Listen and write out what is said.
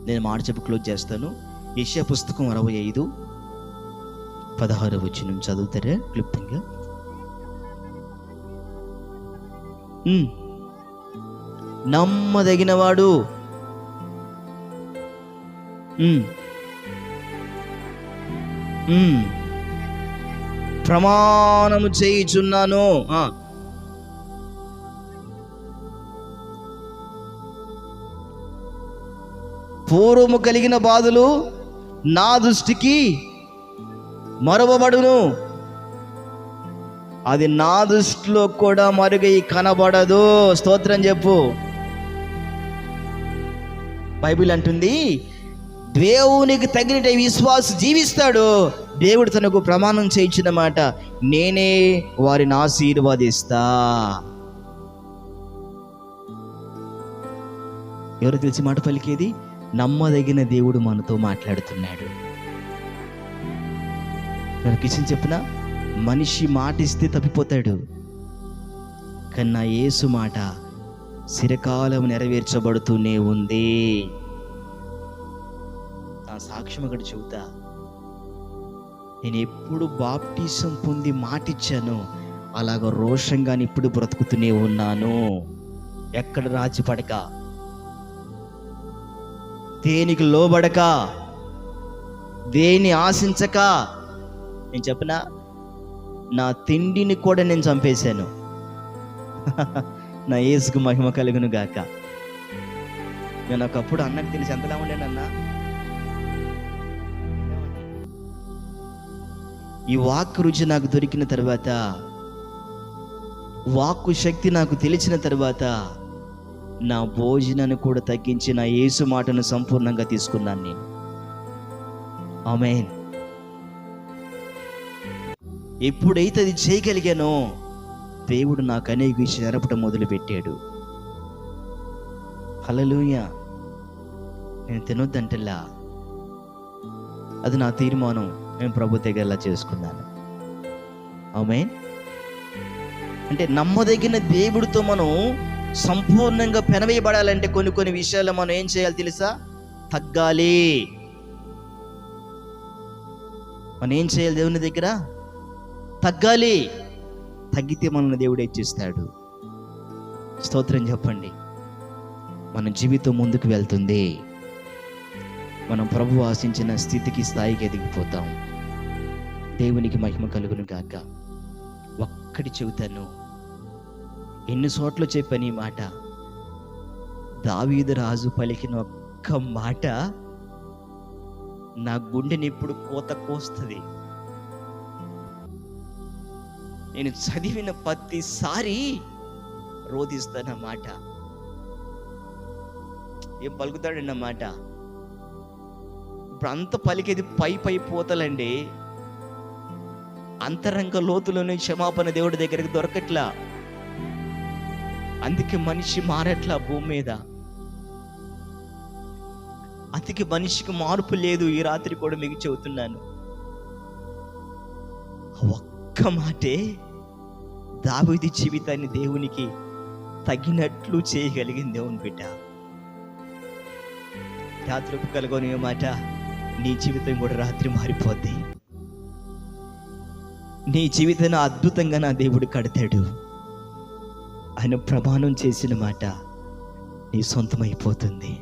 నేను మాట చెప్పి క్లోజ్ చేస్తాను. యెషయా పుస్తకం 65:16 చదువుతారా క్లుప్తంగా? నమ్మదగినవాడు, ప్రమాణము చేయుచున్నాను. పూర్వము కలిగిన బాధలు నా దృష్టికి మరువబడును, అది నా దృష్టిలో కూడా మరుగై కనబడదు. స్తోత్రం చెప్పు. బైబిల్ అంటుంది, దేవునికి తగినట విశ్వాసం జీవిస్తాడు. దేవుడు తనకు ప్రమాణం చేయించిన మాట, నేనే వారిని ఆశీర్వదిస్తా. ఎవరు తెలిసి మాట పలికేది? నమ్మదగిన దేవుడు మనతో మాట్లాడుతున్నాడు. కిషన్ చెప్పిన మనిషి మాట ఇస్తే తప్పిపోతాడు, కానీ నా యేసు మాట చిరకాలం నెరవేర్చబడుతూనే ఉంది. నా సాక్ష్యం అక్కడ చెబుతా. నేను ఎప్పుడు బాప్టిజం పొంది మాటిచ్చాను, అలాగ రోషంగా ఇప్పుడు బ్రతుకుతూనే ఉన్నాను. ఎక్కడ రాజీ పడక, దేనికి లోబడక, దేని ఆశించక. నేను చెప్పనా, నా తిండిని కూడా నేను చంపేశాను. నా యేసుకు మహిమ కలుగును గాక. నేను ఒకప్పుడు అన్నకు తెలిసి ఎంతలా ఉండేనన్నా, ఈ వాక్కు రుచి నాకు దొరికిన తర్వాత, వాక్కు శక్తి నాకు తెలిసిన తర్వాత, నా భోజనాన్ని కూడా తగ్గించి నా యేసు మాటను సంపూర్ణంగా తీసుకున్నాను నేను. ఆమేన్. ఎప్పుడైతే అది చేయగలిగానో దేవుడు నాకు అనేక విషయాలు జరపడం మొదలుపెట్టాడు. హల్లెలూయా. నేను తినొద్దంటలా, అది నా తీర్మానం. నేను ప్రభు దగ్గరలా చేసుకున్నాను. ఆమేన్. అంటే నమ్మదగిన దేవుడితో మనం సంపూర్ణంగా పెనవేయబడాలంటే కొన్ని విషయాలు మనం ఏం చేయాలి తెలుసా? తగ్గాలి. మనం ఏం చేయాలి? దేవుని దగ్గర తగ్గాలి. తగ్గితే మనల్ని దేవుడు హెచ్చిస్తాడు. స్తోత్రం చెప్పండి. మన జీవితం ముందుకు వెళ్తుంది. మనం ప్రభు ఆశించిన స్థితికి, స్థాయికి ఎదిగిపోతాం. దేవునికి మహిమ కలుగును గాక. ఒక్కటి చెబుతాను, ఎన్ని చోట్ల చెప్పాను ఈ మాట. దావీదు రాజు పలికిన ఒక్క మాట నా గుండెని ఇప్పుడు కోత కోస్తుంది. నేను చదివిన ప్రతిసారి రోధిస్తానన్నమాట. ఏం పలుకుతాడన్నమాట. ఇప్పుడు అంత పలికేది పై పోతలండి. అంతరంగ లోతులోని క్షమాపణ దేవుడి దగ్గరికి దొరకట్లా. అందుకే మనిషి మారట్లా భూమి మీద. అందుకే మనిషికి మార్పు లేదు. ఈ రాత్రి కూడా మీకు చెబుతున్నాను, ఒక్క మాటే దావీదు జీవితాన్ని దేవునికి తగినట్లు చేయగలిగింది. దేవుని బిడ్డ, రాత్రి కలుగొని మాట, నీ జీవితం కూడా రాత్రి మారిపోద్ది. నీ జీవితాన్ని అద్భుతంగా నా దేవుడు కడతాడు. ఆయన ప్రమాణం చేసిన మాట నీ సొంతమైపోతుంది.